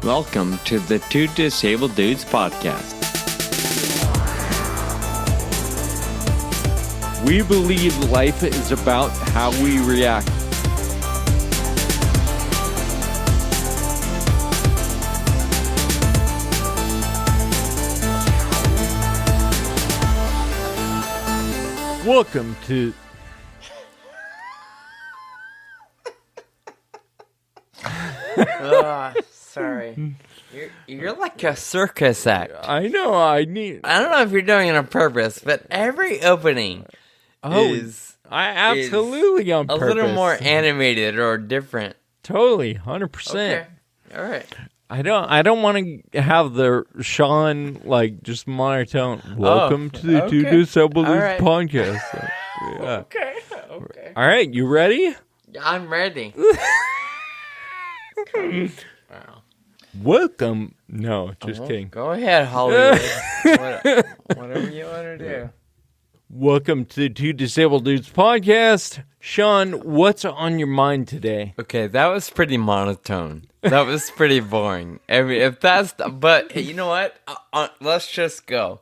Welcome to the Two Disabled Dudes podcast. We believe life is about how we react. Welcome to... Sorry. You're like a circus act. I know, I don't know if you're doing it on purpose, but every opening is absolutely on purpose. A little more animated or different. Totally, 100%. Okay. All right. I don't want to have the Sean just monotone. Welcome to the Two Disabled Dudes podcast. Yeah. Okay. All right, you ready? I'm ready. Wow. Welcome. No, just kidding. Go ahead, Hollywood. Whatever you want to do. Welcome to the Two Disabled Dudes podcast. Sean, what's on your mind today? Okay, that was pretty monotone. That was pretty boring. But you know what? Let's just go.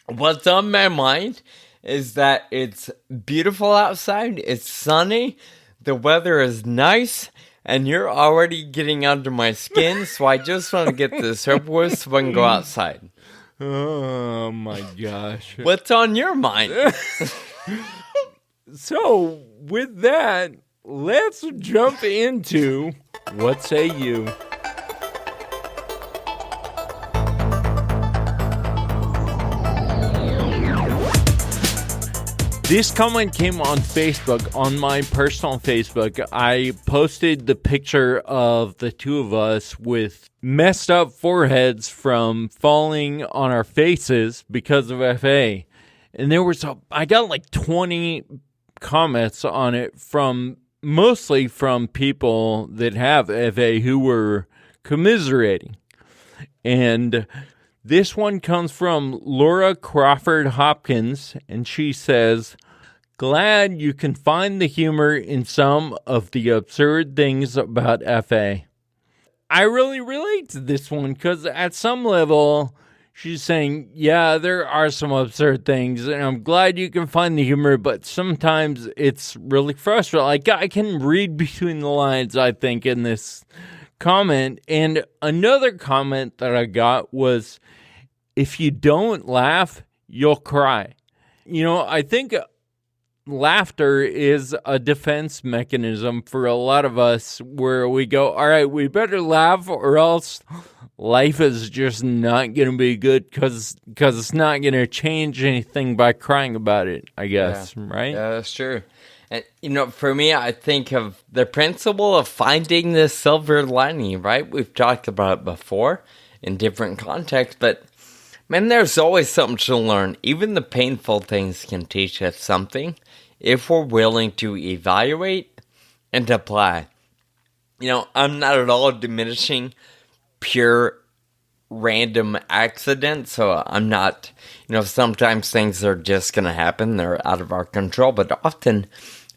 What's on my mind is that it's beautiful outside. It's sunny. The weather is nice. And you're already getting under my skin, so I just want to get this over with so I can go outside. Oh, my gosh. What's on your mind? So, with that, let's jump into What Say You? This comment came on Facebook, on my personal Facebook. I posted the picture of the two of us with messed up foreheads from falling on our faces because of FA. And I got 20 comments on it mostly from people that have FA who were commiserating. And this one comes from Laura Crawford Hopkins, and she says, "Glad you can find the humor in some of the absurd things about FA." I really relate to this one because at some level, she's saying, yeah, there are some absurd things, and I'm glad you can find the humor, but sometimes it's really frustrating. I can read between the lines, I think, in this comment. And another comment that I got was, if you don't laugh, you'll cry. I think laughter is a defense mechanism for a lot of us where we go, all right, we better laugh or else life is just not going to be good because it's not going to change anything by crying about it, I guess, right? Yeah, that's true. And, for me, I think of the principle of finding the silver lining, right? We've talked about it before in different contexts, but man, there's always something to learn. Even the painful things can teach us something if we're willing to evaluate and apply. I'm not at all diminishing pure random accidents, so I'm not, sometimes things are just going to happen. They're out of our control, but often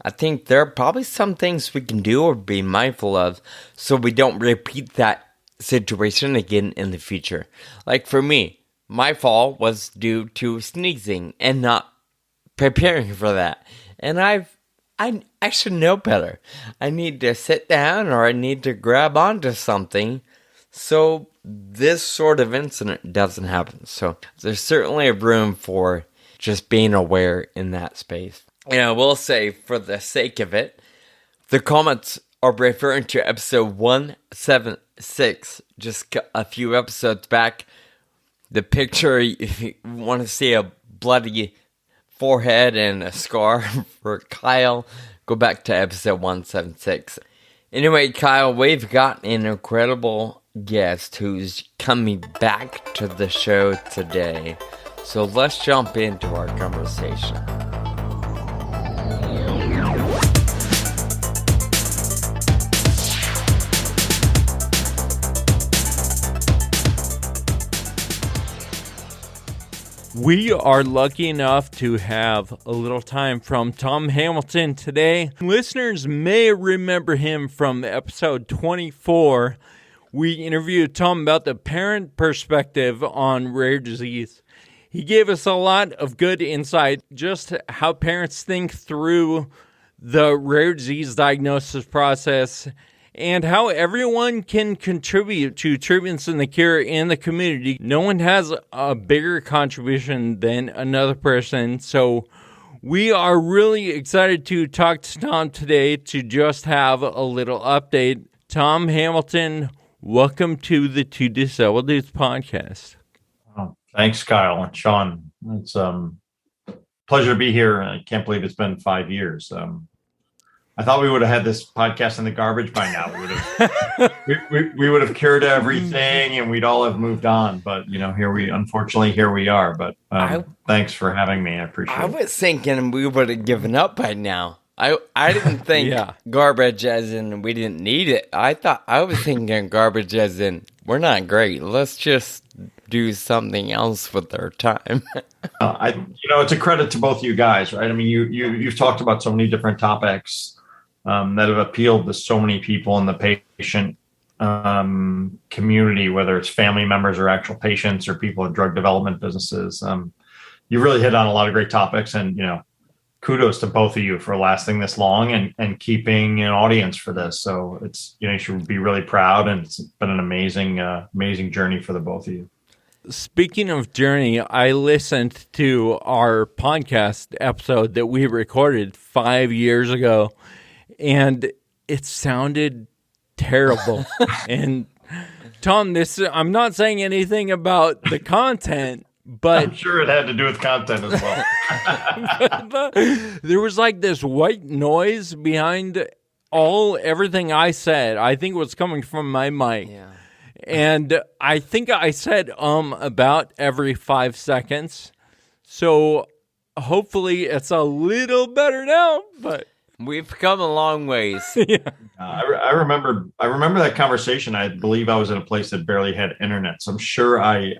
I think there are probably some things we can do or be mindful of so we don't repeat that situation again in the future. Like for me, my fall was due to sneezing and not preparing for that. And I should know better. I need to sit down or I need to grab onto something so this sort of incident doesn't happen. So there's certainly a room for just being aware in that space. And I will say, for the sake of it, the comments are referring to episode 176, just a few episodes back. The picture, if you want to see a bloody forehead and a scar for Kyle, go back to episode 176. Anyway, Kyle, we've got an incredible guest who's coming back to the show today. So let's jump into our conversation. We are lucky enough to have a little time from Tom Hamilton today. Listeners may remember him from episode 24, we interviewed Tom about the parent perspective on rare disease. He gave us a lot of good insight, just how parents think through the rare disease diagnosis process and how everyone can contribute to treatments and the cure in the community. No one has a bigger contribution than another person. So we are really excited to talk to Tom today to just have a little update. Tom Hamilton, welcome to the Two Disabled Dudes podcast. Oh, thanks, Kyle and Sean. It's a pleasure to be here. I can't believe it's been 5 years. I thought we would have had this podcast in the garbage by now. We would have cured everything, and we'd all have moved on. But unfortunately, here we are. But thanks for having me. I appreciate it. I was thinking we would have given up by now. I didn't think garbage as in we didn't need it. I was thinking garbage as in we're not great. Let's just do something else with our time. It's a credit to both you guys, right? I mean, you've talked about so many different topics that have appealed to so many people in the patient community, whether it's family members or actual patients or people in drug development businesses. You really hit on a lot of great topics, and kudos to both of you for lasting this long and keeping an audience for this. So it's you should be really proud, and it's been an amazing journey for the both of you. Speaking of journey, I listened to our podcast episode that we recorded 5 years ago, and it sounded terrible. And Tom, I'm not saying anything about the content, but I'm sure it had to do with content as well. There was like this white noise behind everything I said. I think it was coming from my mic. Yeah. And I think I said about every 5 seconds. So hopefully it's a little better now, but we've come a long ways. Yeah. I remember that conversation. I believe I was in a place that barely had internet. So I'm sure I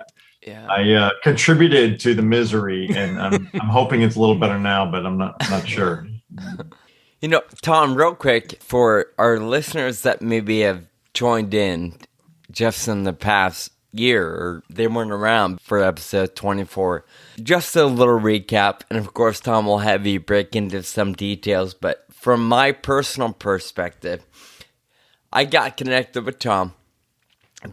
contributed to the misery, and I'm hoping it's a little better now, but I'm not sure. Tom, real quick, for our listeners that maybe have joined in just in the past year, or they weren't around for episode 24, just a little recap. And of course, Tom will have you break into some details, but from my personal perspective, I got connected with Tom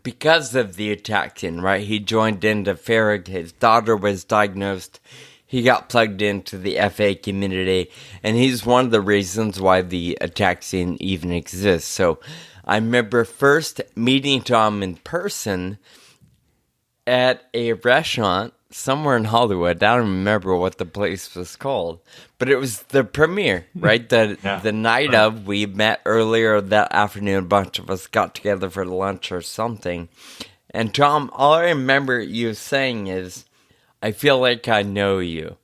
because of the ataxia, right? He joined into FARIG. His daughter was diagnosed. He got plugged into the FA community, and he's one of the reasons why the ataxia even exists. So I remember first meeting Tom in person at a restaurant somewhere in Hollywood. I don't remember what the place was called, but it was the premiere, right? The night of, we met earlier that afternoon. A bunch of us got together for lunch or something. And Tom, all I remember you saying is, I feel like I know you.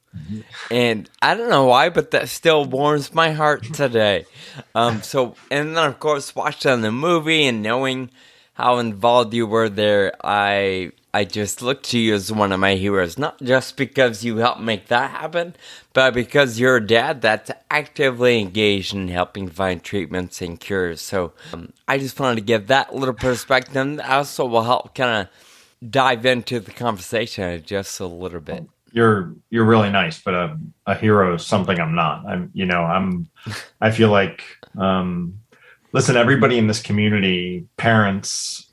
And I don't know why, but that still warms my heart today. And then of course, watching the movie and knowing how involved you were there, I just look to you as one of my heroes, not just because you helped make that happen, but because you're a dad that's actively engaged in helping find treatments and cures. So I just wanted to give that little perspective, and also will help kind of dive into the conversation just a little bit. You're really nice, but a hero is something I'm not. I feel like, listen, everybody in this community, parents,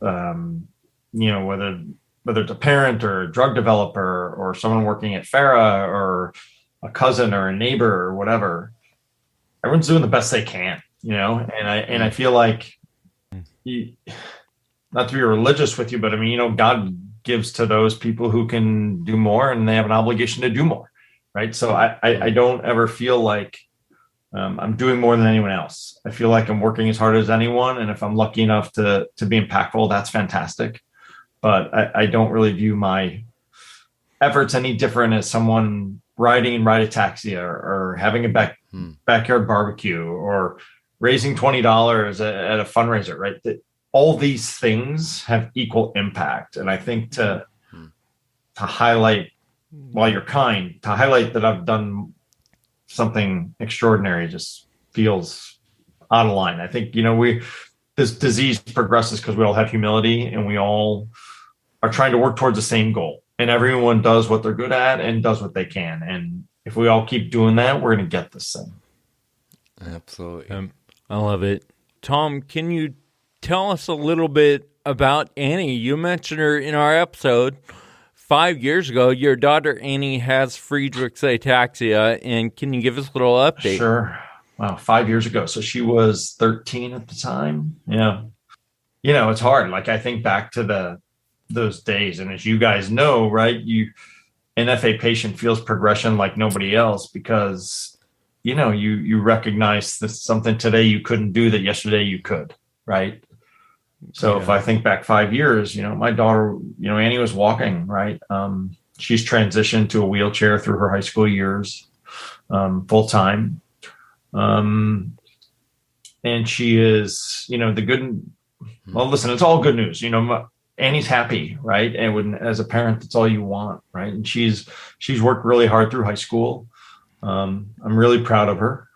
whether it's a parent or a drug developer or someone working at FARA or a cousin or a neighbor or whatever, everyone's doing the best they can, and I feel like, not to be religious with you, but God gives to those people who can do more, and they have an obligation to do more. Right. So I don't ever feel like I'm doing more than anyone else. I feel like I'm working as hard as anyone. And if I'm lucky enough to be impactful, that's fantastic. But I don't really view my efforts any different as someone riding in ride ataxia or having a backyard barbecue or raising $20 at a fundraiser, right? All these things have equal impact. And I think to highlight, while you're kind, to highlight that I've done something extraordinary just feels out of line. I think, this disease progresses because we all have humility and we all are trying to work towards the same goal. And everyone does what they're good at and does what they can. And if we all keep doing that, we're going to get this thing. Absolutely. I love it. Tom, can you tell us a little bit about Annie? You mentioned her in our episode 5 years ago. Your daughter Annie has Friedreich's ataxia, and can you give us a little update? Sure. Wow, 5 years ago. So she was 13 at the time. Yeah. It's hard. Like I think back to those days, and as you guys know, right, an FA patient feels progression like nobody else because you recognize that something today you couldn't do that yesterday you could, right? So if I think back 5 years, my daughter, Annie was walking, right? She's transitioned to a wheelchair through her high school years, full time. And she is, well, listen, it's all good news. Annie's happy, right? And as a parent, that's all you want, right? And she's worked really hard through high school. I'm really proud of her.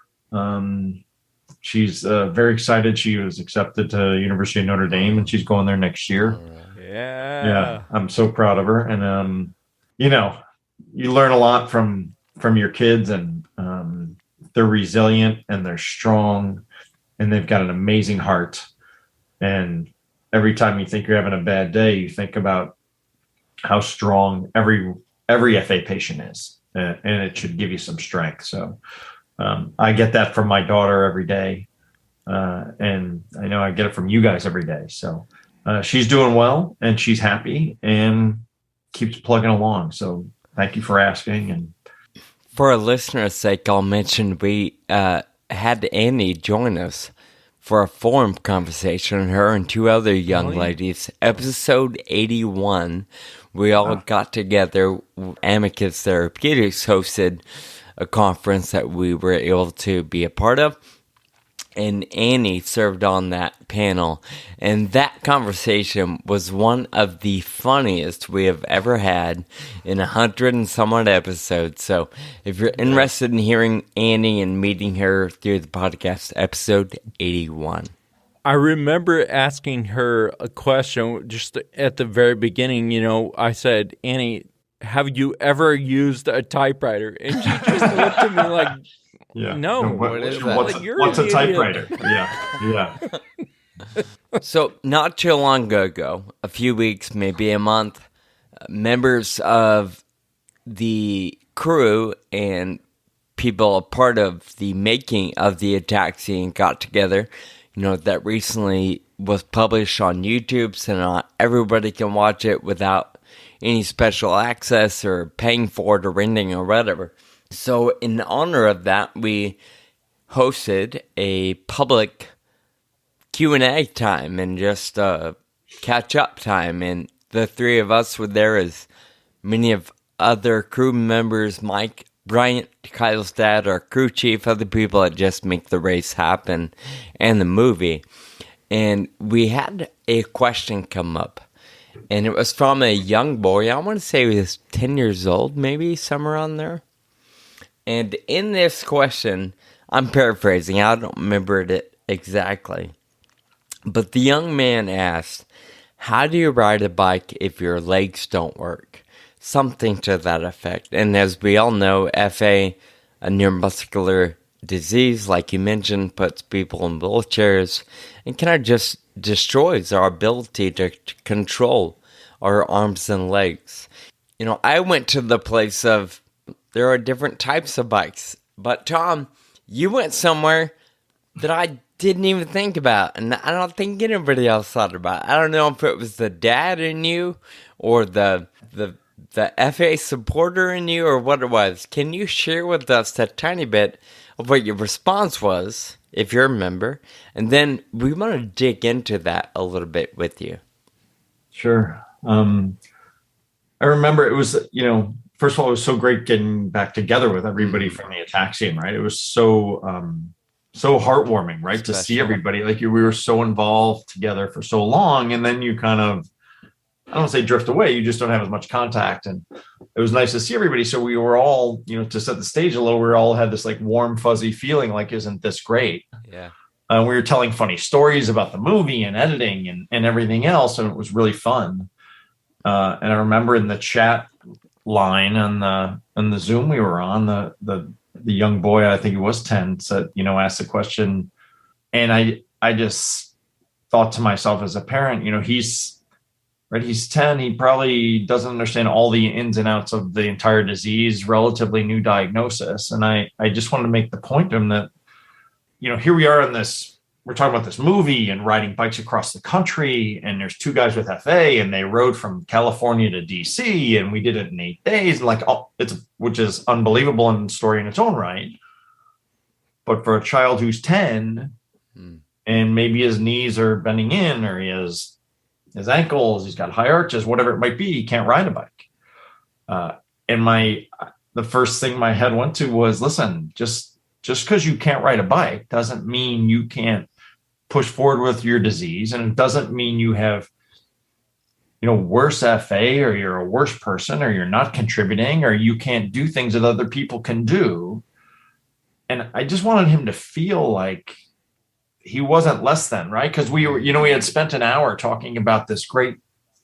She's very excited. She was accepted to University of Notre Dame, and she's going there next year. Yeah, I'm so proud of her. And you learn a lot from your kids, and they're resilient and they're strong, and they've got an amazing heart. And every time you think you're having a bad day, you think about how strong every FA patient is, and it should give you some strength. So I get that from my daughter every day, and I know I get it from you guys every day. So she's doing well, and she's happy, and keeps plugging along. So thank you for asking. And for our listeners' sake, I'll mention we had Annie join us for a forum conversation, her and two other young ladies. Episode 81, we all got together. Amicus Therapeutics hosted a conference that we were able to be a part of, and Annie served on that panel. And that conversation was one of the funniest we have ever had in 100 and some odd episodes. So if you're interested in hearing Annie and meeting her through the podcast, episode 81. I remember asking her a question just at the very beginning. I said, Annie, have you ever used a typewriter? And she just looked at me like, no. What is that? What's a typewriter? Yeah. So not too long ago, a few weeks, maybe a month, members of the crew and people a part of the making of the Ataxian got together. That recently was published on YouTube, so not everybody can watch it without any special access or paying for it or renting or whatever. So in honor of that, we hosted a public Q&A time and just catch-up time. And the three of us were there as many of other crew members, Mike, Bryant, Kyle's dad, our crew chief, other people that just make the race happen, and the movie. And we had a question come up. And it was from a young boy. I want to say he was 10 years old, maybe, somewhere on there. And in this question, I'm paraphrasing. I don't remember it exactly. But the young man asked, how do you ride a bike if your legs don't work? Something to that effect. And as we all know, FA, a neuromuscular disease, like you mentioned, puts people in wheelchairs and kind of just destroys our ability to control our arms and legs. I went to the place of there are different types of bikes. But Tom, you went somewhere that I didn't even think about, and I don't think anybody else thought about. I don't know if it was the dad in you or the FA supporter in you or what it was. Can you share with us a tiny bit of what your response was, if you remember? And then we want to dig into that a little bit with you. Sure. I remember it was, first of all, it was so great getting back together with everybody from the Ataxian, right? It was so heartwarming, right? Special. To see everybody, we were so involved together for so long. And then you kind of, I don't want to say drift away. You just don't have as much contact. And it was nice to see everybody. So we were all, to set the stage a little, we all had this warm, fuzzy feeling isn't this great? Yeah. We were telling funny stories about the movie and editing and everything else, and it was really fun. And I remember in the chat line on the Zoom we were on, the young boy, I think he was 10, said, asked the question, and I just thought to myself as a parent, he's 10, he probably doesn't understand all the ins and outs of the entire disease, relatively new diagnosis, and I just wanted to make the point to him that, here we are we're talking about this movie and riding bikes across the country, and there's two guys with FA, and they rode from California to DC, and we did it in 8 days, which is unbelievable in story in its own right. But for a child who's 10, and maybe his knees are bending in, or he has his ankles, he's got high arches, whatever it might be, he can't ride a bike. And the first thing my head went to was, listen, just because you can't ride a bike doesn't mean you can't push forward with your disease, and it doesn't mean you have worse FA, or you're a worse person, or you're not contributing, or you can't do things that other people can do. And I just wanted him to feel like he wasn't less than, right? Because we had spent an hour talking about this great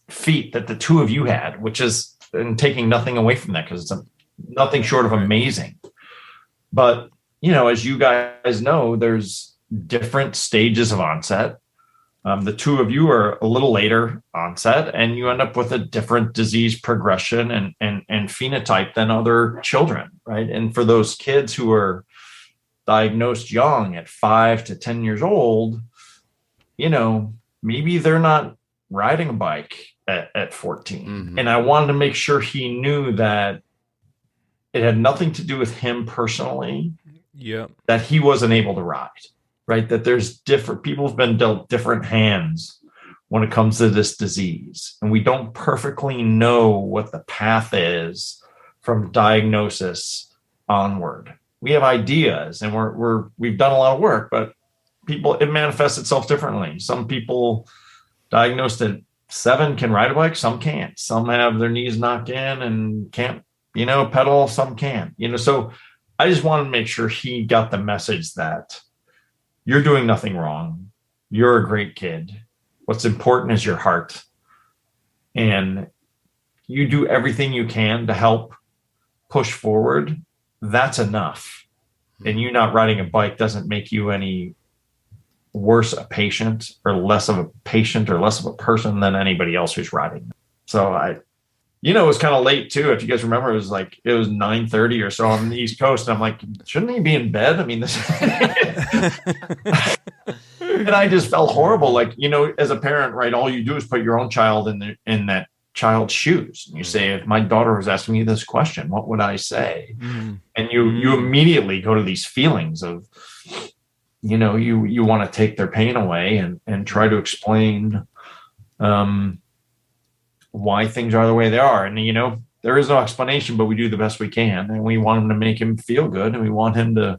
feat that the two of you had, which is, and taking nothing away from that, because it's nothing short of amazing. But as you guys know, there's different stages of onset. The two of you are a little later onset, and you end up with a different disease progression and phenotype than other children, right? And for those kids who are diagnosed young at 5 to 10 years old, maybe they're not riding a bike at 14. Mm-hmm. And I wanted to make sure he knew that it had nothing to do with him personally. Yeah. That he wasn't able to ride, right? That there's different people have been dealt different hands when it comes to this disease. And we don't perfectly know what the path is from diagnosis onward. We have ideas, and we've done a lot of work, but it manifests itself differently. Some people diagnosed at 7 can ride a bike, some can't. Some have their knees knocked in and can't, pedal, some can. So I just wanted to make sure he got the message that you're doing nothing wrong. You're a great kid. What's important is your heart. And you do everything you can to help push forward. That's enough. And you not riding a bike doesn't make you any worse a patient, or less of a patient, or less of a person than anybody else who's riding. So it was kind of late too. If you guys remember, it was 9:30 or so on the East Coast. And I'm like, shouldn't he be in bed? I mean, this. And I just felt horrible. As a parent, right? All you do is put your own child in that child's shoes. And you say, if my daughter was asking me this question, what would I say? Mm. And you immediately go to these feelings of, you want to take their pain away and try to explain, why things are the way they are. And, there is no explanation, but we do the best we can. And we want him to make him feel good. And we want him to,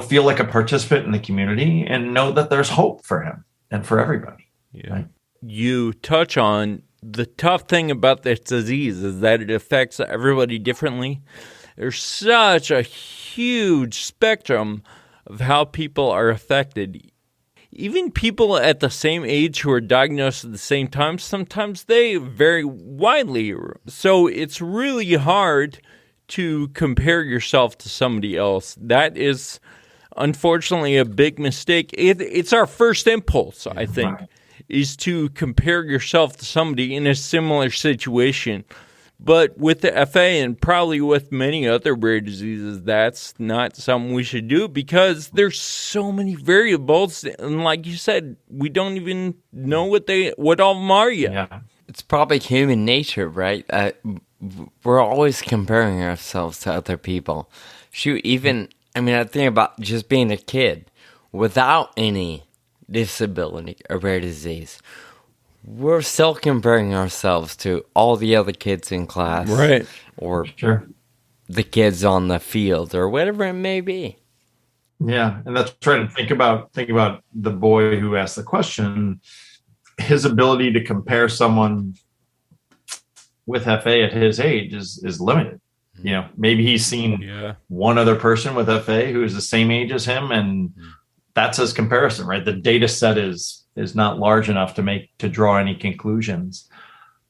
feel like a participant in the community and know that there's hope for him and for everybody. Yeah. Right? You touch on the tough thing about this disease is that it affects everybody differently. There's such a huge spectrum of how people are affected. Even people at the same age who are diagnosed at the same time, sometimes they vary widely. So it's really hard to compare yourself to somebody else. That is, unfortunately, a big mistake. It's our first impulse, I think, is to compare yourself to somebody in a similar situation. But with the FA and probably with many other rare diseases, that's not something we should do because there's so many variables. And like you said, we don't even know what all of them are yet. Yeah. It's probably human nature, right? We're always comparing ourselves to other people. Shoot, I think about just being a kid without any disability or rare disease. We're still comparing ourselves to all the other kids in class, right? Or the kids on the field, or whatever it may be. Yeah, and that's trying to think about the boy who asked the question. His ability to compare someone with FA at his age is limited. Maybe he's seen one other person with FA who is the same age as him, and that's his comparison, right? The data set is not large enough to draw any conclusions.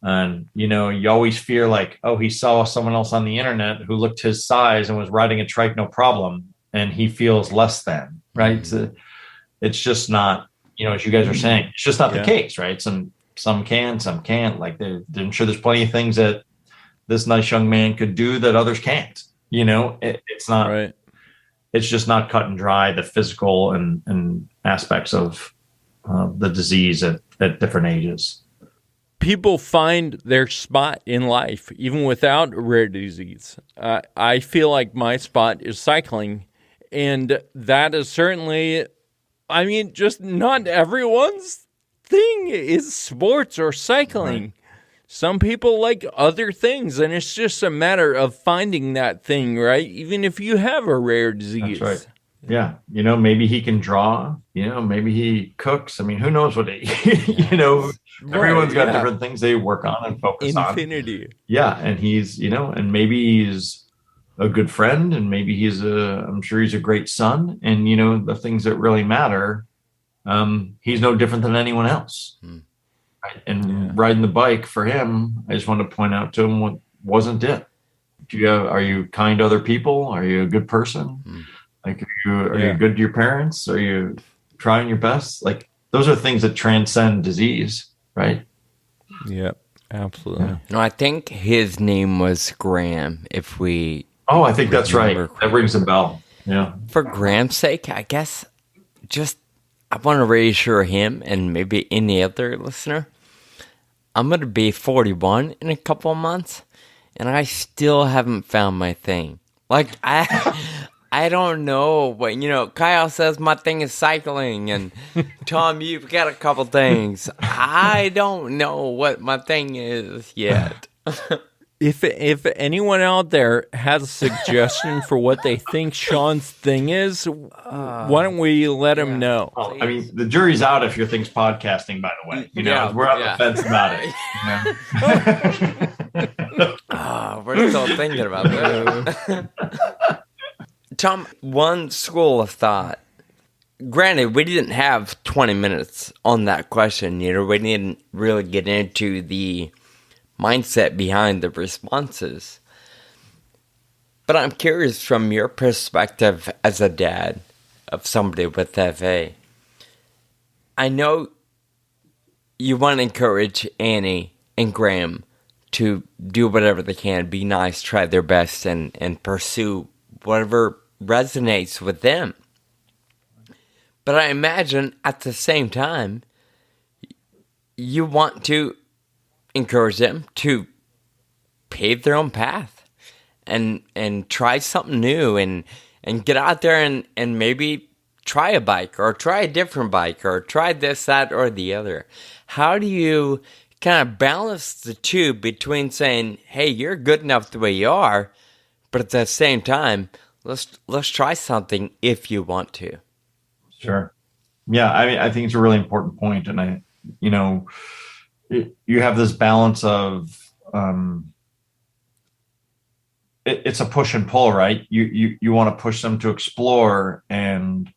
And, you always fear like, oh, he saw someone else on the internet who looked his size and was riding a trike, no problem. And he feels less than, right? So it's just not, as you guys are saying, it's just not the case, right? Some can, some can't. Like I'm sure there's plenty of things that this nice young man could do that others can't, it's not, right. It's just not cut and dry, the physical and aspects of the disease at different ages. People find their spot in life, even without rare disease. I feel like my spot is cycling, and that is certainly, just not everyone's thing is sports or cycling. Right. Some people like other things, and it's just a matter of finding that thing, right? Even if you have a rare disease. That's right. Yeah. Maybe he can draw, maybe he cooks. Who knows what everyone's got different things they work on and focus on. Infinity. Yeah. And he's, and maybe he's a good friend, and maybe I'm sure he's a great son. And, the things that really matter, he's no different than anyone else. Right? And riding the bike for him, I just want to point out to him what wasn't it. Are you kind to other people? Are you a good person? Like, are you good to your parents? Are you trying your best? Like, those are things that transcend disease, right? Yep, absolutely. Yeah. No, I think his name was Graham. I think that's right. That rings a bell. Yeah. For Graham's sake, I guess, I want to reassure him and maybe any other listener. I'm going to be 41 in a couple of months, and I still haven't found my thing. Like, I don't know what, Kyle says my thing is cycling, and Tom, you've got a couple things. I don't know what my thing is yet. If anyone out there has a suggestion for what they think Sean's thing is, why don't we let him know? Well, the jury's out if your thing's podcasting, by the way. We're on the fence about it. We're still thinking about that. Tom, one school of thought. Granted, we didn't have 20 minutes on that question. We didn't really get into the mindset behind the responses. But I'm curious, from your perspective as a dad of somebody with FA, I know you want to encourage Annie and Graham to do whatever they can, be nice, try their best, and pursue whatever resonates with them. But I imagine at the same time, you want to encourage them to pave their own path and try something new and get out there and maybe try a bike or try a different bike or try this, that, or the other. How do you kind of balance the two between saying, hey, you're good enough the way you are, but at the same time, let's try something if you want to? Sure. Yeah, I think it's a really important point, and you have this balance of it's a push and pull, right? You want to push them to explore and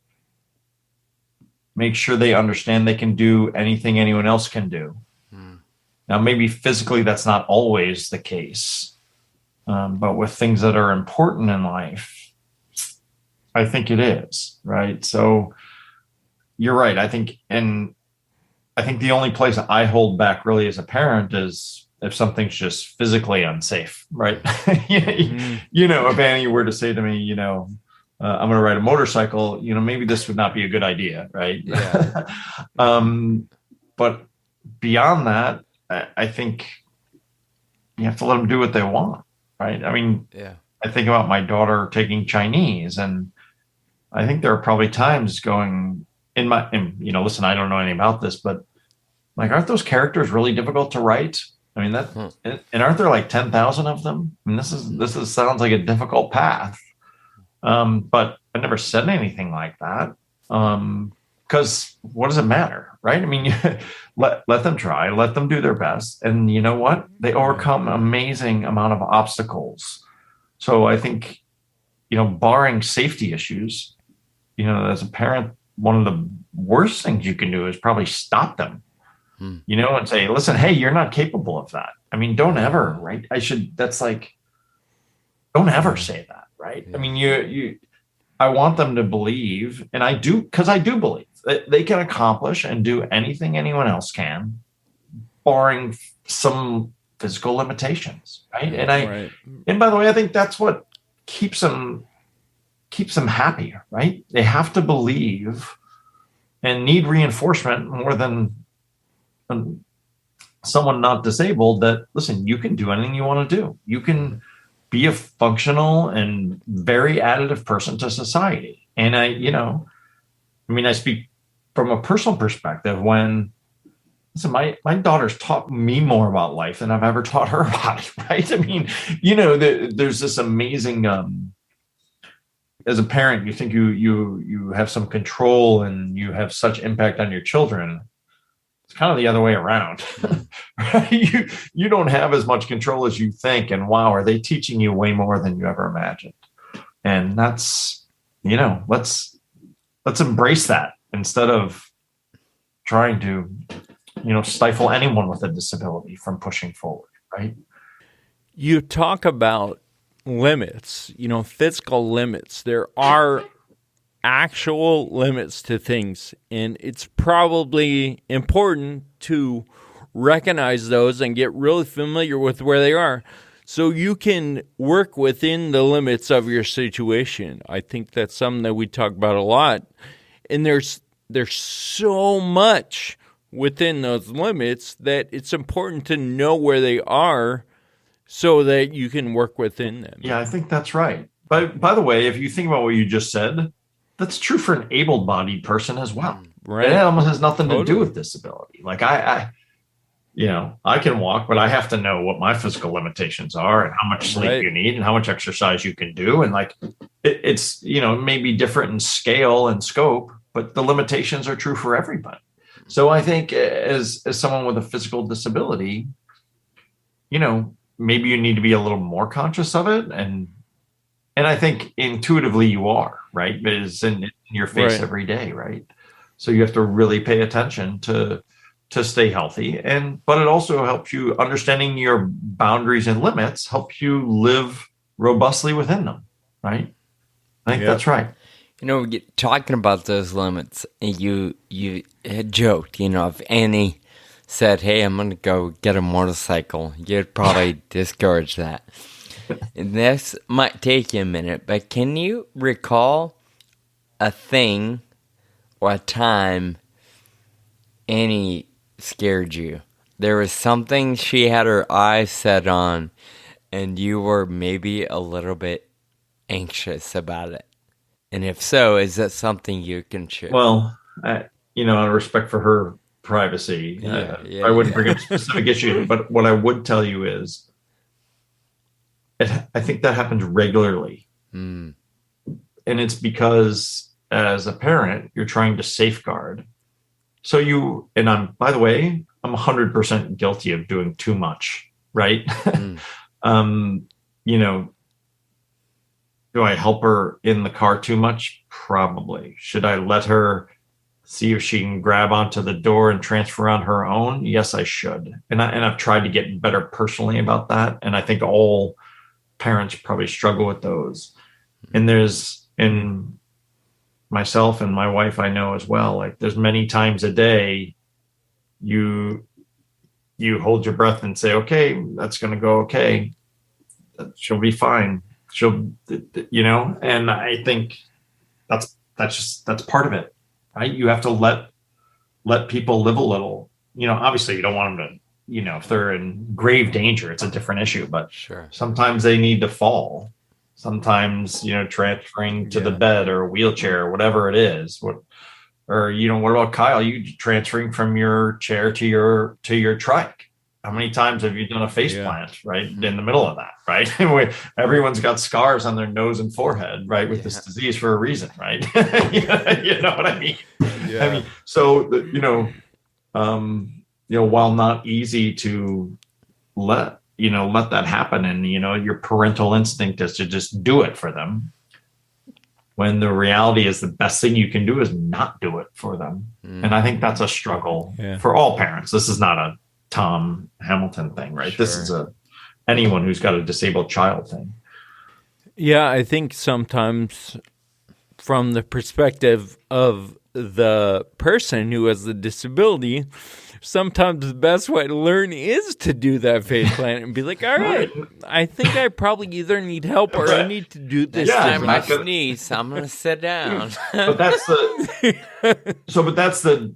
make sure they understand they can do anything anyone else can do. Now, maybe physically that's not always the case, but with things that are important in life, I think it is, right? So you're right. I think the only place I hold back really as a parent is if something's just physically unsafe, right? If Annie were to say to me, I'm going to ride a motorcycle, maybe this would not be a good idea, right? Yeah. But beyond that, I think you have to let them do what they want, right? I think about my daughter taking Chinese, and I think there are probably times going listen, I don't know anything about this, but like, aren't those characters really difficult to write? And aren't there like 10,000 of them? This sounds like a difficult path. But I never said anything like that. Because what does it matter, right? Let them try, let them do their best. And you know what? They overcome an amazing amount of obstacles. So I think, barring safety issues, as a parent, one of the worst things you can do is probably stop them, and say, listen, hey, you're not capable of that. I mean, don't ever, right? Don't ever say that, right? I mean, I want them to believe, and I do, because I do believe that they can accomplish and do anything anyone else can, barring some physical limitations, right? And by the way, I think that's what keeps them happy, right? They have to believe and need reinforcement more than someone not disabled that, listen, you can do anything you want to do. You can be a functional and very additive person to society. And I speak from a personal perspective when, listen, my daughter's taught me more about life than I've ever taught her about it, right? I mean, there's this amazing, as a parent, you think you have some control and you have such impact on your children. It's kind of the other way around. Right? You don't have as much control as you think, and wow, are they teaching you way more than you ever imagined? And that's, let's embrace that instead of trying to, stifle anyone with a disability from pushing forward, right? You talk about limits, physical limits. There are actual limits to things, and it's probably important to recognize those and get really familiar with where they are so you can work within the limits of your situation. I think that's something that we talk about a lot, and there's so much within those limits that it's important to know where they are so that you can work within them. Yeah, I think that's right. But by the way, if you think about what you just said, that's true for an able-bodied person as well. Right. It almost has nothing to do with disability. Like I can walk, but I have to know what my physical limitations are and how much sleep you need and how much exercise you can do. And it's maybe different in scale and scope, but the limitations are true for everybody. So I think as someone with a physical disability, maybe you need to be a little more conscious of it. And I think intuitively you are, right? It's in your face every day, right? So you have to really pay attention to stay healthy. But it also helps you, understanding your boundaries and limits, help you live robustly within them, right? I think that's right. Talking about those limits, you had joked, if Annie said, hey, I'm going to go get a motorcycle, you'd probably discourage that. And this might take you a minute, but can you recall a thing or a time Annie scared you? There was something she had her eyes set on, and you were maybe a little bit anxious about it. And if so, is that something you can share? Well, out of respect for her privacy, I wouldn't bring up specific issues, but what I would tell you is, I think that happens regularly. And it's because as a parent, you're trying to safeguard. So by the way, I'm 100% guilty of doing too much, right? Do I help her in the car too much? Probably. Should I let her see if she can grab onto the door and transfer on her own? Yes, I should. And I've tried to get better personally about that. And I think all parents probably struggle with those. And in myself and my wife, I know as well, like there's many times a day you hold your breath and say, okay, that's going to go okay. She'll be fine. And I think that's part of it, right? You have to let people live a little, obviously you don't want them to, if they're in grave danger, it's a different issue, but sure, sometimes they need to fall. Sometimes, transferring to the bed or a wheelchair or whatever it is. What about Kyle? You transferring from your chair to your trike? How many times have you done a face plant, right? In the middle of that, right? Everyone's got scars on their nose and forehead, right? With this disease for a reason, right? You know what I mean? Yeah. I mean, so, while not easy to let that happen, and, your parental instinct is to just do it for them. when the reality is the best thing you can do is not do it for them. And I think that's a struggle for all parents. This is not a Tom Hamilton thing, right? This is anyone who's got a disabled child thing. Yeah, I think sometimes from the perspective of the person who has the disability, sometimes the best way to learn is to do that face plant and be like, all right, I think I probably either need help or I need to do this. I might sneeze. I'm going to sit down. But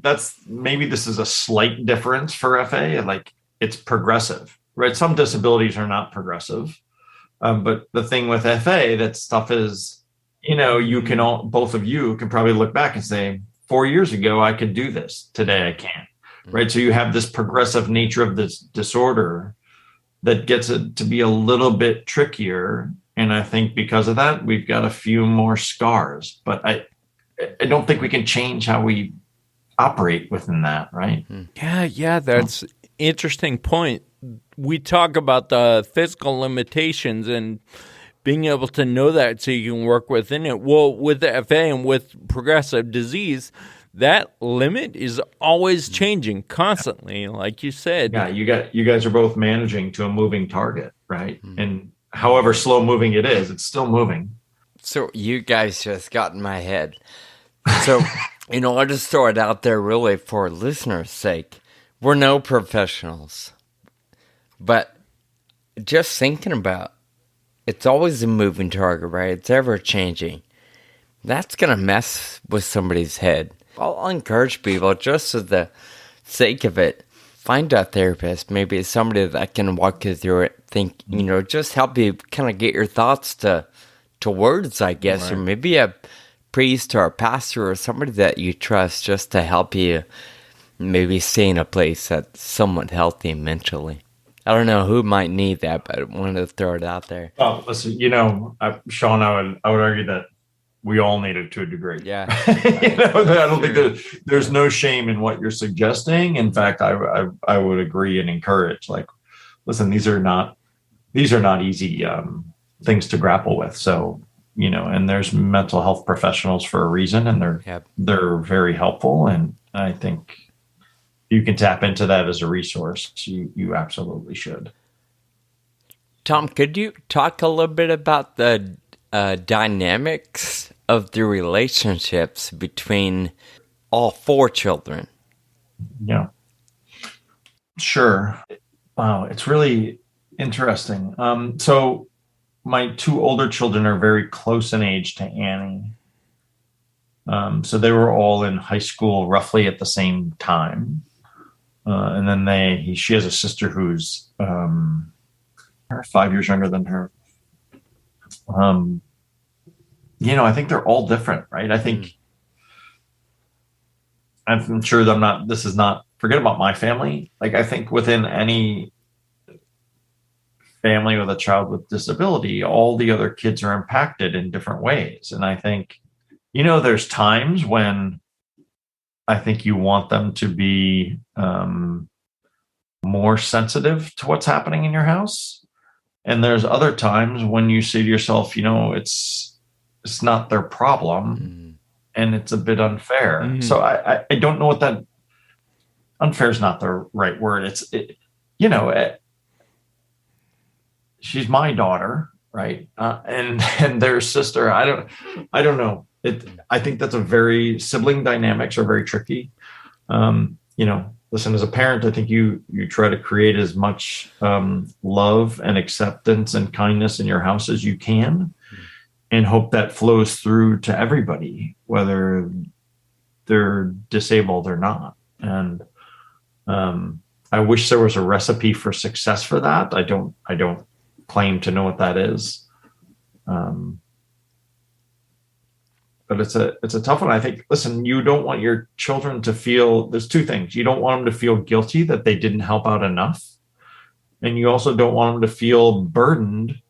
that's maybe this is a slight difference for FA. Like, it's progressive, right? Some disabilities are not progressive. But the thing with FA, that stuff is, you can both of you can probably look back and say, 4 years ago, I could do this. Today, I can't. Right. So you have this progressive nature of this disorder that gets it to be a little bit trickier. And I think because of that, we've got a few more scars. But I don't think we can change how we operate within that. Right. Yeah. That's interesting point. We talk about the physical limitations and being able to know that so you can work within it. Well, with the FA and with progressive disease, that limit is always changing constantly, like you said. Yeah, you guys are both managing to a moving target, right? And however slow moving it is, it's still moving. So you guys just got in my head. So, I'll just throw it out there really for listeners' sake. We're no professionals. But just thinking about, it's always a moving target, right? It's ever changing. That's going to mess with somebody's head. I'll encourage people, just for the sake of it, find a therapist, maybe somebody that can walk you through it, just help you kind of get your thoughts to words, I guess, right. Or maybe a priest or a pastor or somebody that you trust just to help you maybe stay in a place that's somewhat healthy mentally. I don't know who might need that, but I wanted to throw it out there. Oh, listen, Sean, I would argue that we all need it to a degree. Yeah. I don't think there's no shame in what you're suggesting. In fact, I would agree and encourage, like, listen, these are not easy things to grapple with. So, and there's mental health professionals for a reason, and they're very helpful. And I think you can tap into that as a resource. You absolutely should. Tom, could you talk a little bit about the dynamics of the relationships between all four children? Yeah, sure. Wow, it's really interesting. So my two older children are very close in age to Annie. So they were all in high school roughly at the same time. And then she has a sister who's 5 years younger than her. I think they're all different, right? I think I'm sure this is not, forget about my family. Like, I think within any family with a child with disability, all the other kids are impacted in different ways. And I think, there's times when I think you want them to be more sensitive to what's happening in your house. And there's other times when you say to yourself, it's not their problem and it's a bit unfair. Mm-hmm. So I don't know what that unfair is, not the right word. She's my daughter, right? And their sister. I don't know. I think that's a very, sibling dynamics are very tricky. Listen, as a parent, I think you try to create as much love and acceptance and kindness in your house as you can, and hope that flows through to everybody, whether they're disabled or not. And I wish there was a recipe for success for that. I don't claim to know what that is. But it's a tough one. I think, listen, you don't want your children to feel, there's two things. You don't want them to feel guilty that they didn't help out enough. And you also don't want them to feel burdened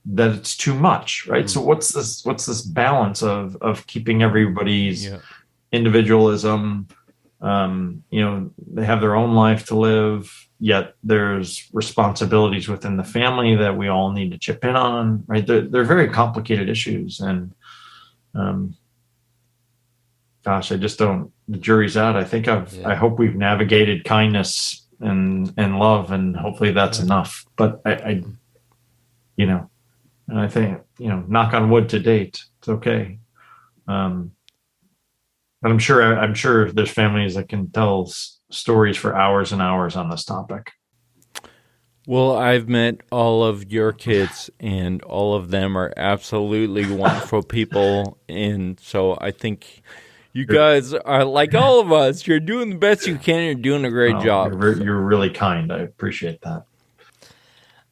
that it's too much, right? So what's this balance of keeping everybody's individualism? They have their own life to live, yet there's responsibilities within the family that we all need to chip in on, right? They're very complicated issues. And Gosh, I just don't. The jury's out. I think I hope we've navigated kindness and love, and hopefully that's enough. But I and I think knock on wood to date, it's okay. But I'm sure there's families that can tell stories for hours and hours on this topic. Well, I've met all of your kids, and all of them are absolutely wonderful people. And so I think you guys are like all of us. You're doing the best you can. You're doing a great job. You're really kind. I appreciate that.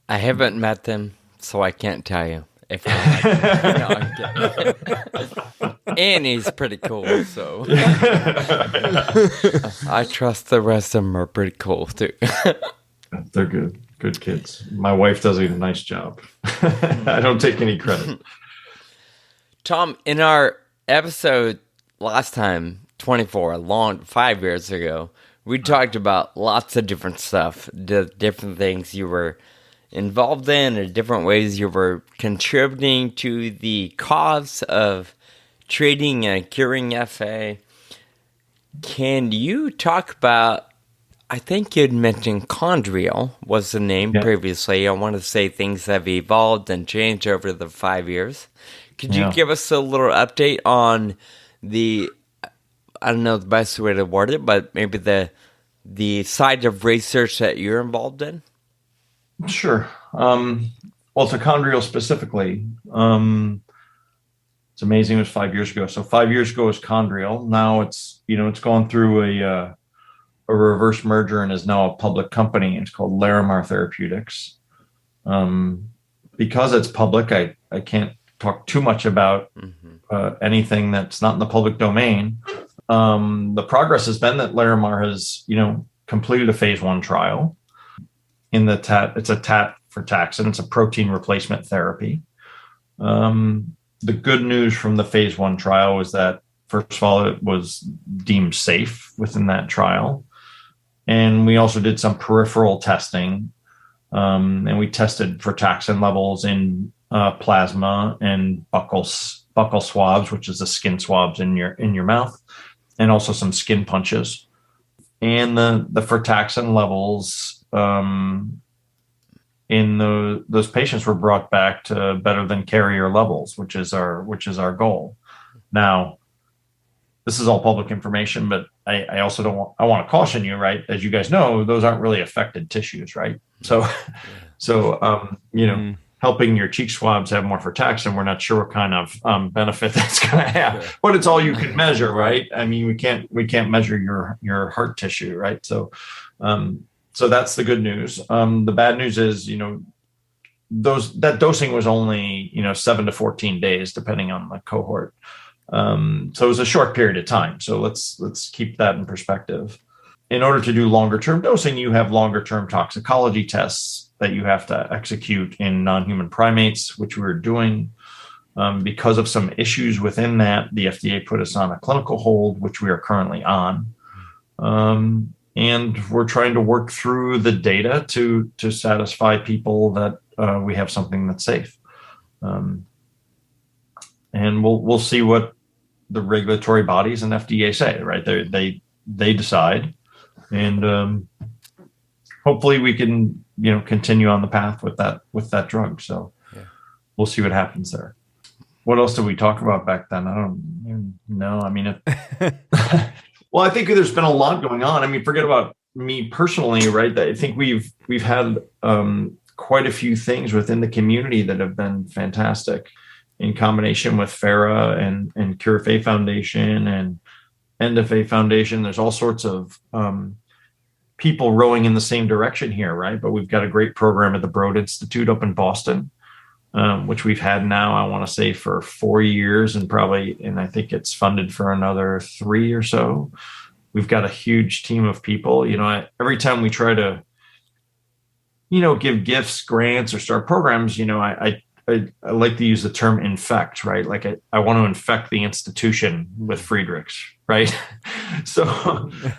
I haven't met them, so I can't tell you if I like them. And he's pretty cool, so I trust the rest of them are pretty cool too. They're good kids. My wife does a nice job. I don't take any credit. Tom, in our episode last time, 24, 5 years ago, we talked about lots of different stuff, the different things you were involved in, or different ways you were contributing to the cause of treating and curing FA. Can you talk about, I think you'd mentioned chondrial was the name previously. I want to say things have evolved and changed over the 5 years. Could you give us a little update on I don't know the best way to word it, but maybe the side of research that you're involved in? Sure. Well, to chondrial specifically, it's amazing. It was 5 years ago. So 5 years ago was chondrial. Now it's gone through a reverse merger and is now a public company. It's called Larimar Therapeutics. Because it's public, I can't talk too much about anything that's not in the public domain. The progress has been that Larimar has, completed a phase 1 trial in the TAT. It's a TAT for taxin. It's a protein replacement therapy. The good news from the phase 1 trial was that, first of all, it was deemed safe within that trial. And we also did some peripheral testing, and we tested for taxin levels in plasma and buccal swabs, which is the skin swabs in your mouth, and also some skin punches. And the frataxin levels in those patients were brought back to better than carrier levels, which is our goal. Now, this is all public information, but I also I want to caution you, right? As you guys know, those aren't really affected tissues, right? So helping your cheek swabs have more frataxin, we're not sure what kind of benefit that's going to have, but it's all you can measure, right? I mean, we can't measure your heart tissue, right? So that's the good news. The bad news is, that dosing was only 7 to 14 days, depending on the cohort. So it was a short period of time. So let's keep that in perspective. In order to do longer term dosing, you have longer term toxicology tests that you have to execute in non-human primates, which we were doing. Because of some issues within that, the FDA put us on a clinical hold, which we are currently on. And we're trying to work through the data to satisfy people that we have something that's safe. And we'll see what the regulatory bodies and FDA say, right? They decide, and hopefully we can continue on the path with that drug. So we'll see what happens there. What else did we talk about back then? I don't even know. I mean, well, I think there's been a lot going on. I mean, forget about me personally, right? I think we've had quite a few things within the community that have been fantastic, in combination with FARA and Cure FA Foundation and End FA Foundation. There's all sorts of people rowing in the same direction here, right? But we've got a great program at the Broad Institute up in Boston, which we've had now, I want to say, for 4 years, and I think it's funded for another 3 or so. We've got a huge team of people. Every time we try to, give gifts, grants, or start programs, I like to use the term infect, right? Like I want to infect the institution with Friedrichs, right? So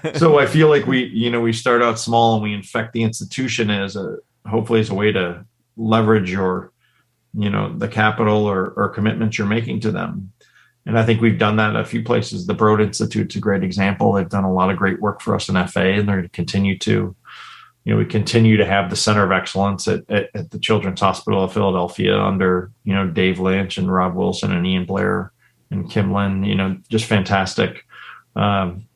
I feel like we start out small and we infect the institution hopefully as a way to leverage the capital or commitments you're making to them. And I think we've done that at a few places. The Broad Institute's a great example. They've done a lot of great work for us in FA, and they're going to continue to. We continue to have the Center of Excellence at the Children's Hospital of Philadelphia under, Dave Lynch and Rob Wilson and Ian Blair and Kim Lin, just fantastic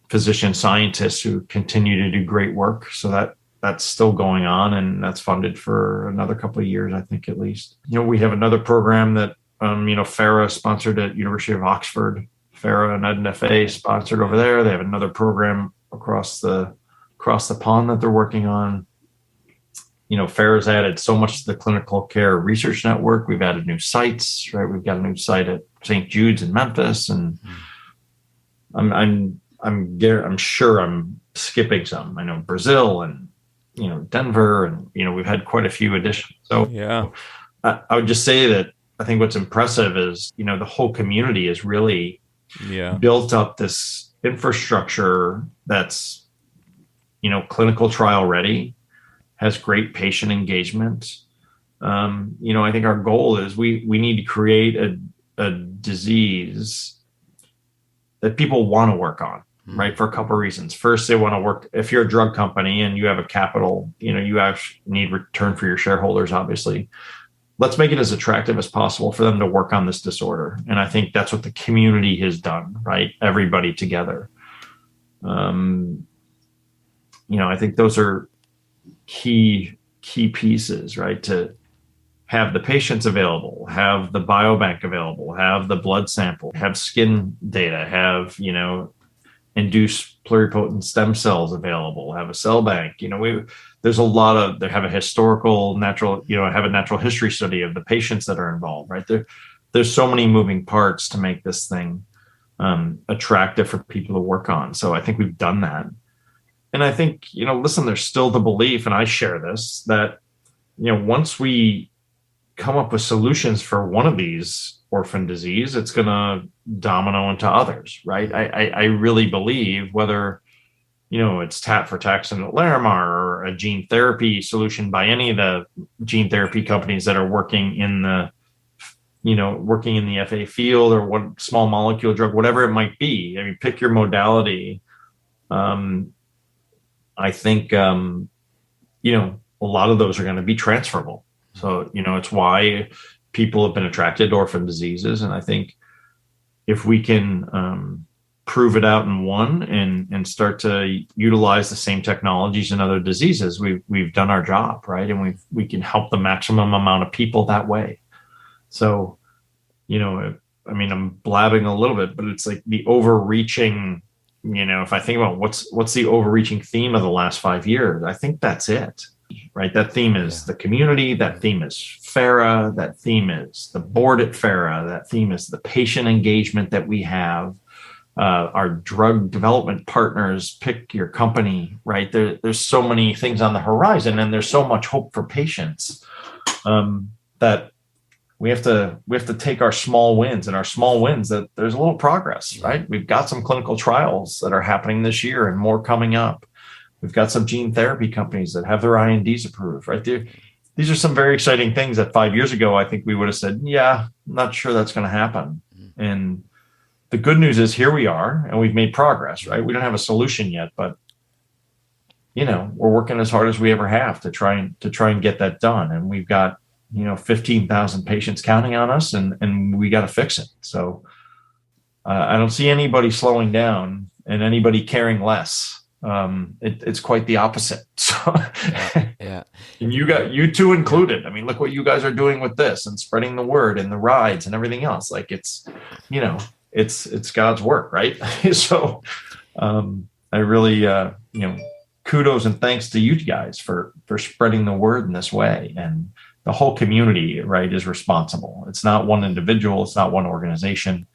physician scientists who continue to do great work. So that's still going on, and that's funded for another couple of years, I think, at least. We have another program that, FARA sponsored at University of Oxford. FARA and EdNFA sponsored over there. They have another program across the pond that they're working on. FARA's added so much to the Clinical Care Research Network. We've added new sites, right? We've got a new site at St. Jude's in Memphis, and I'm sure I'm skipping some. I know Brazil and Denver, and we've had quite a few additions. So yeah, I would just say that I think what's impressive is the whole community has really built up this infrastructure that's clinical trial ready, has great patient engagement. I think our goal is we need to create a disease that people want to work on, right? For a couple of reasons. First, they want to work. If you're a drug company and you have a capital, you need return for your shareholders, obviously. Let's make it as attractive as possible for them to work on this disorder. And I think that's what the community has done, right? Everybody together. I think those are key pieces, right? To have the patients available, have the biobank available, have the blood sample, have skin data, have, induced pluripotent stem cells available, have a cell bank. There's a lot of, they have a historical natural, have a natural history study of the patients that are involved, right? There's so many moving parts to make this thing attractive for people to work on. So I think we've done that. And I think, listen, there's still the belief, and I share this, that, once we come up with solutions for one of these orphan disease, it's going to domino into others, right? I really believe whether, it's tafrataxin and Larimar or a gene therapy solution by any of the gene therapy companies that are working in the FA field, or what small molecule drug, whatever it might be. I mean, pick your modality. I think, a lot of those are going to be transferable. So, it's why people have been attracted to orphan diseases. And I think if we can prove it out in one and start to utilize the same technologies in other diseases, we've done our job, right? And we can help the maximum amount of people that way. So, I'm blabbing a little bit, but it's like the overreaching, if I think about what's the overreaching theme of the last 5 years, I think that's it, right? That theme is the community. That theme is FARA. That theme is the board at FARA. That theme is the patient engagement that we have. Our drug development partners, pick your company, right? There's so many things on the horizon, and there's so much hope for patients that we have to take our small wins, and our small wins that there's a little progress, right? We've got some clinical trials that are happening this year and more coming up. We've got some gene therapy companies that have their INDs approved, right? These are some very exciting things that 5 years ago, I think we would have said, yeah, I'm not sure that's going to happen. And the good news is here we are, and we've made progress, right? We don't have a solution yet, but we're working as hard as we ever have to try and get that done. And we've got 15,000 patients counting on us, and we got to fix it. So I don't see anybody slowing down and anybody caring less. It's quite the opposite. So, yeah. And you two included. I mean, look what you guys are doing with this and spreading the word and the rides and everything else. Like it's God's work, right? So I really, kudos and thanks to you guys for spreading the word in this way. And the whole community, right, is responsible. It's not one individual. It's not one organization.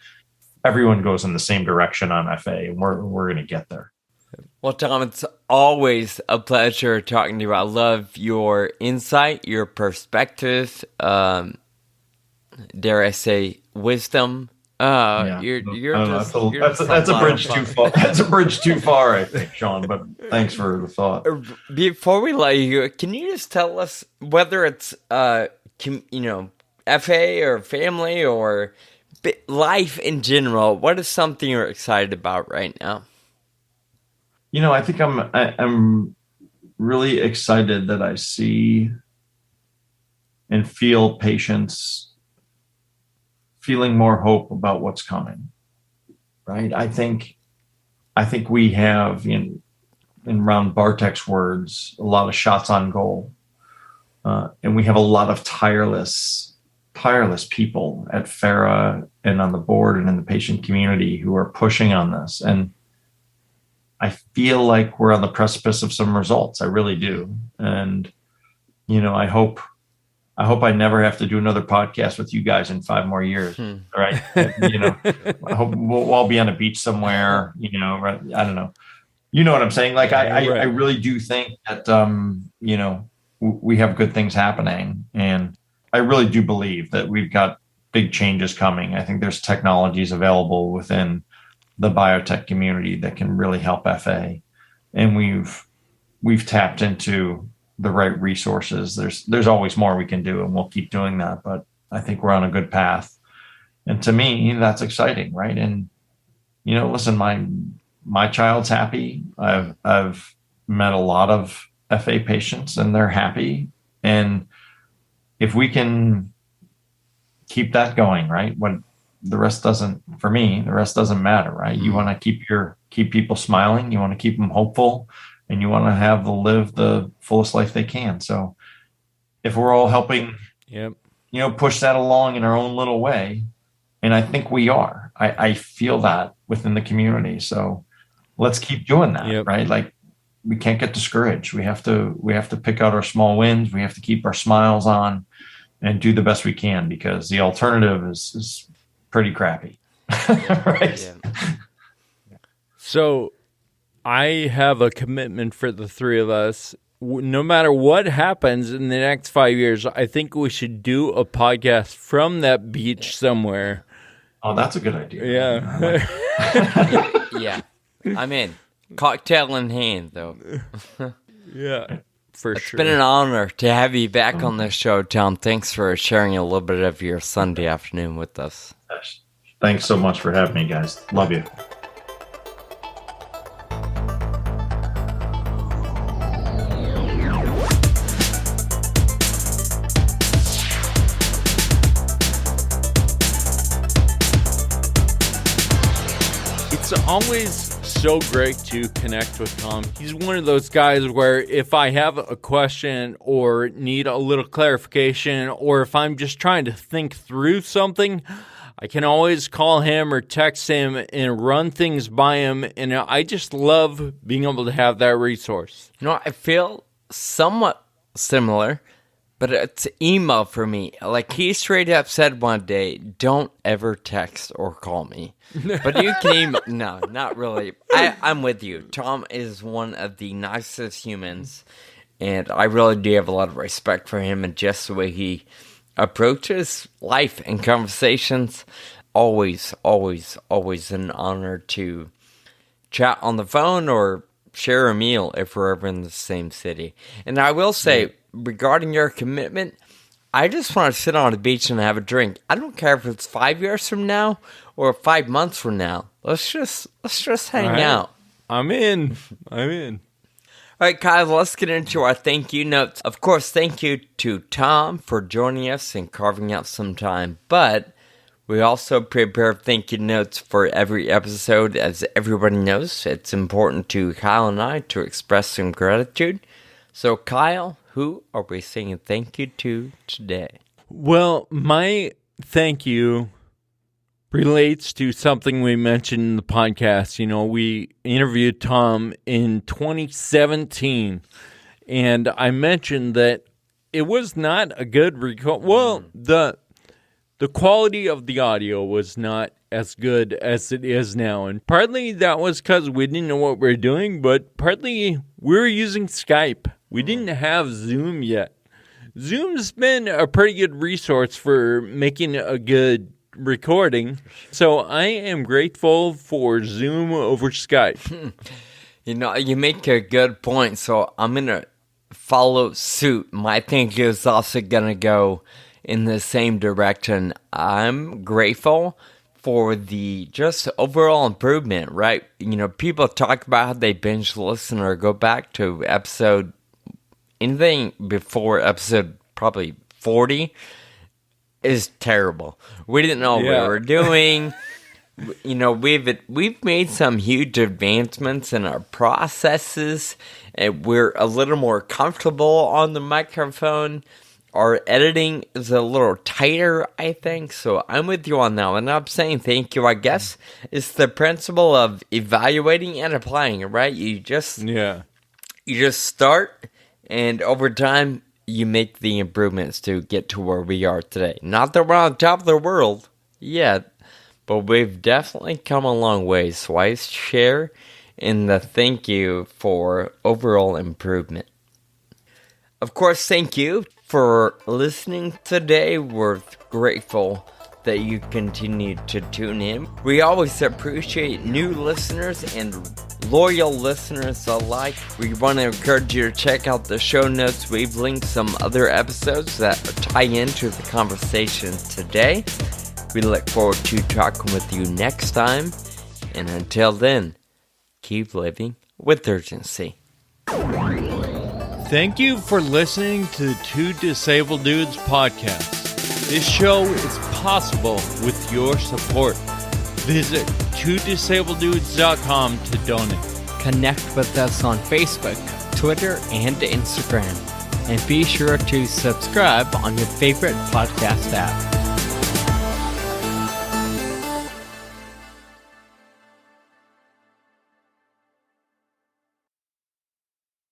Everyone goes in the same direction on FA, and we're going to get there. Well, Tom, it's always a pleasure talking to you. I love your insight, your perspective, dare I say, wisdom. That's a bridge too far. That's a bridge too far, I think, Sean. But thanks for the thought. Before we let you go, can you just tell us whether it's FA or family or life in general, what is something you're excited about right now? I think I'm really excited that I see and feel patients feeling more hope about what's coming. Right? I think we have, in Ron Bartek's words, a lot of shots on goal, and we have a lot of tireless people at FARA and on the board and in the patient community who are pushing on this. And I feel like we're on the precipice of some results. I really do. And, I hope I never have to do another podcast with you guys in 5 more years. Right. I hope we'll all be on a beach somewhere, right? I don't know. You know what I'm saying? Like, I really do think that, we have good things happening. And I really do believe that we've got big changes coming. I think there's technologies available within the biotech community that can really help FA. And we've tapped into the right resources. There's always more we can do, and we'll keep doing that. But I think we're on a good path. And to me, that's exciting, right? And, listen, my child's happy. I've met a lot of FA patients and they're happy. And if we can keep that going, right? When the rest doesn't matter, right? You want to keep people smiling. You want to keep them hopeful, and you want to have them live the fullest life they can. So if we're all helping, push that along in our own little way, and I think we are, I feel that within the community. So let's keep doing that, right? Like, we can't get discouraged. We have to pick out our small wins. We have to keep our smiles on and do the best we can, because the alternative is pretty crappy. Right. Yeah. So I have a commitment for the 3 of us. No matter what happens in the next 5 years, I think we should do a podcast from that beach somewhere. Oh, that's a good idea. Yeah. Yeah. I'm in. Cocktail in hand, though. Yeah, for it's sure. It's been an honor to have you back on this show, Tom. Thanks for sharing a little bit of your Sunday afternoon with us. Thanks so much for having me, guys. Love you. It's always so great to connect with Tom. He's one of those guys where if I have a question or need a little clarification, or if I'm just trying to think through something, I can always call him or text him and run things by him. And I just love being able to have that resource. I feel somewhat similar, but it's email for me. Like, he straight up said one day, don't ever text or call me. But you can email. No, not really. I'm with you. Tom is one of the nicest humans, and I really do have a lot of respect for him and just the way he approaches life and conversations. Always, always, always an honor to chat on the phone or share a meal if we're ever in the same city. And I will say, regarding your commitment, I just want to sit on the beach and have a drink. I don't care if it's 5 years from now or 5 months from now. Let's just hang out. I'm in. All right, Kyle, let's get into our thank you notes. Of course, thank you to Tom for joining us and carving out some time. But we also prepare thank you notes for every episode. As everybody knows, it's important to Kyle and I to express some gratitude. So, Kyle, who are we saying thank you to today? Well, my thank you relates to something we mentioned in the podcast. We interviewed Tom in 2017, and I mentioned that it was not a good record. Well, the quality of the audio was not as good as it is now, and partly that was because we didn't know what we were doing, but partly we were using Skype. We didn't have Zoom yet. Zoom's been a pretty good resource for making a good recording, so I am grateful for Zoom over Skype. You make a good point, so I'm going to follow suit. My thank you is also going to go in the same direction. I'm grateful for the just overall improvement, right? You know, people talk about how they binge listen or go back to anything before episode probably 40 is terrible. We didn't know what we were doing. You know, we've made some huge advancements in our processes, and we're a little more comfortable on the microphone. Our editing is a little tighter, I think, so I'm with you on that one. I'm saying thank you, I guess. It's the principle of evaluating and applying, right? You just start, and over time, you make the improvements to get to where we are today. Not that we're on top of the world yet, but we've definitely come a long way, so I share in the thank you for overall improvement. Of course, thank you for listening today. We're grateful that you continue to tune in. We always appreciate new listeners and loyal listeners alike. We want to encourage you to check out the show notes. We've linked some other episodes that tie into the conversation today. We look forward to talking with you next time. And until then, keep living with urgency. Thank you for listening to the Two Disabled Dudes podcast. This show is possible with your support. Visit twodisableddudes.com to donate. Connect with us on Facebook, Twitter, and Instagram. And be sure to subscribe on your favorite podcast app.